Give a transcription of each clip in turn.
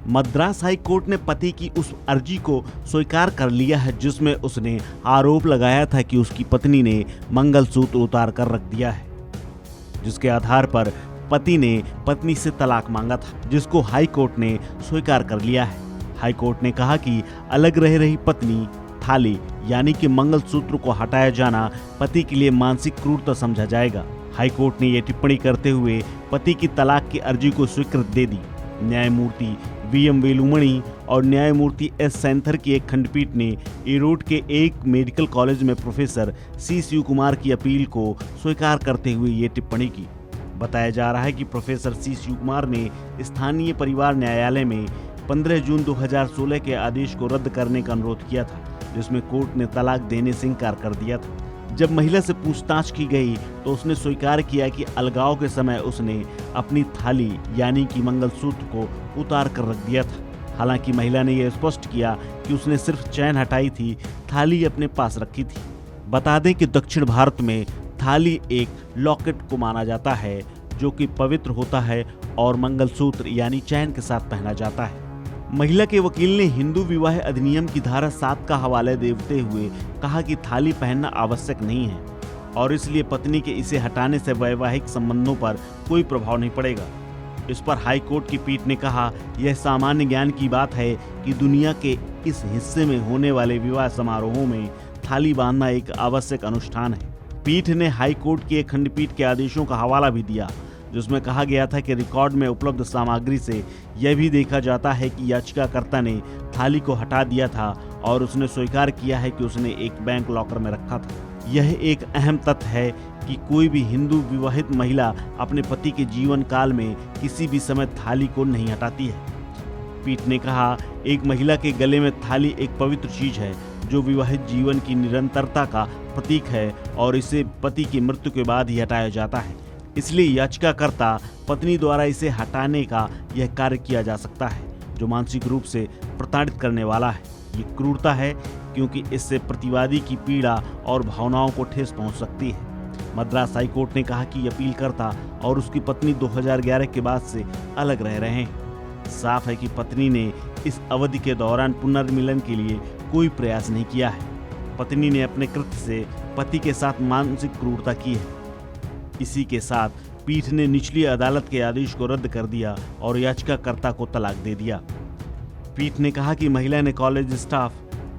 Madras high court ने पति की उस अर्जी को स्वीकार कर लिया है जिसमें उसने आरोप लगाया था कि उसकी पत्नी ने मंगलसूत्र उतार कर रख दिया है, जिसके आधार पर पति ने पत्नी से तलाक मांगा था, जिसको हाई कोर्ट ने स्वीकार कर लिया है। हाई कोर्ट ने कहा कि अलग रह रही पत्नी थाली यानी कि मंगलसूत्र को हटाया जाना पति के लिए मानसिक क्रूरता समझा जाएगा। हाई कोर्ट ने यह टिप्पणी करते हुए पति की तलाक की अर्जी को स्वीकृति दे दी। न्यायमूर्ति वी.एम. वेलुमणि और न्यायमूर्ति एस. सेंथर की एक खंडपीठ ने इरोड के एक मेडिकल कॉलेज में प्रोफेसर सी. शिवकुमार की अपील को स्वीकार करते हुए ये टिप्पणी की। बताया जा रहा है कि प्रोफेसर सी. शिवकुमार ने स्थानीय परिवार न्यायालय में 15 जून 2016 के आदेश को रद्द करने का अनुरोध किया था, जिसमें कोर्ट ने तलाक देने से इनकार कर दिया था। जब महिला से पूछताछ की गई तो उसने स्वीकार किया कि अलगाव के समय उसने अपनी थाली यानी कि मंगलसूत्र को उतार कर रख दिया था। हालांकि महिला ने यह स्पष्ट किया कि उसने सिर्फ चैन हटाई थी, थाली अपने पास रखी थी। बता दें कि दक्षिण भारत में थाली एक लॉकेट को माना जाता है जो कि पवित्र होता है और मंगलसूत्र यानी चैन के साथ पहना जाता है। महिला के वकील ने हिंदू विवाह अधिनियम की धारा 7 का हवाला देते हुए कहा कि थाली पहनना आवश्यक नहीं है और इसलिए पत्नी के इसे हटाने से वैवाहिक संबंधों पर कोई प्रभाव नहीं पड़ेगा। इस पर हाई कोर्ट की पीठ ने कहा, यह सामान्य ज्ञान की बात है कि दुनिया के इस हिस्से में होने वाले विवाह समारोहों में थाली बांधना एक आवश्यक अनुष्ठान है। पीठ ने हाई कोर्ट की एक खंडपीठ के आदेशों का हवाला भी दिया, जिसमें कहा गया था कि रिकॉर्ड में उपलब्ध सामग्री से यह भी देखा जाता है कि याचिकाकर्ता ने थाली को हटा दिया था और उसने स्वीकार किया है कि उसने एक बैंक लॉकर में रखा था। यह एक अहम तथ्य है कि कोई भी हिंदू विवाहित महिला अपने पति के जीवन काल में किसी भी समय थाली को नहीं हटाती है। पीठ ने कहा, एक महिला के गले में थाली एक पवित्र चीज है जो विवाहित जीवन की निरंतरता का प्रतीक है और इसे पति की मृत्यु के बाद ही हटाया जाता है। इसलिए याचिकाकर्ता पत्नी द्वारा इसे हटाने का यह कार्य किया जा सकता है जो मानसिक रूप से प्रताड़ित करने वाला है। ये क्रूरता है क्योंकि इससे प्रतिवादी की पीड़ा और भावनाओं को ठेस पहुंच सकती है। मद्रास हाई कोर्ट ने कहा कि अपीलकर्ता और उसकी पत्नी 2011 के बाद से अलग रह रहे हैं। साफ है कि पत्नी ने इस अवधि के दौरान पुनर्मिलन के लिए कोई प्रयास नहीं किया है। पत्नी ने अपने कृत्य से पति के साथ मानसिक क्रूरता की है। इसी के साथ पीठ ने निचली अदालत के आदेश को रद्द कर दिया और याचिकाकर्ता को तलाक दे दिया। पीठ ने कहा कि महिला ने कॉलेज स्टाफ,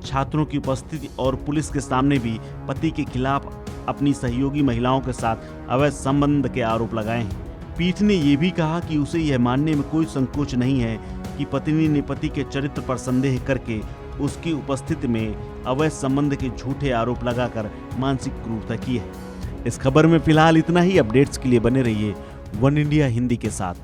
छात्रों की उपस्थिति और पुलिस के सामने भी पति के खिलाफ अपनी सहयोगी महिलाओं के साथ अवैध संबंध के आरोप लगाए हैं। पीठ ने यह भी कहा कि उसे यह मानने में कोई संकोच नहीं है कि पत्नी ने पति के चरित्र पर संदेह करके उसकी उपस्थिति में अवैध संबंध के झूठे आरोप लगाकर मानसिक क्रूरता की है। इस खबर में फिलहाल इतना ही। अपडेट्स के लिए बने रहिए वन इंडिया हिंदी के साथ।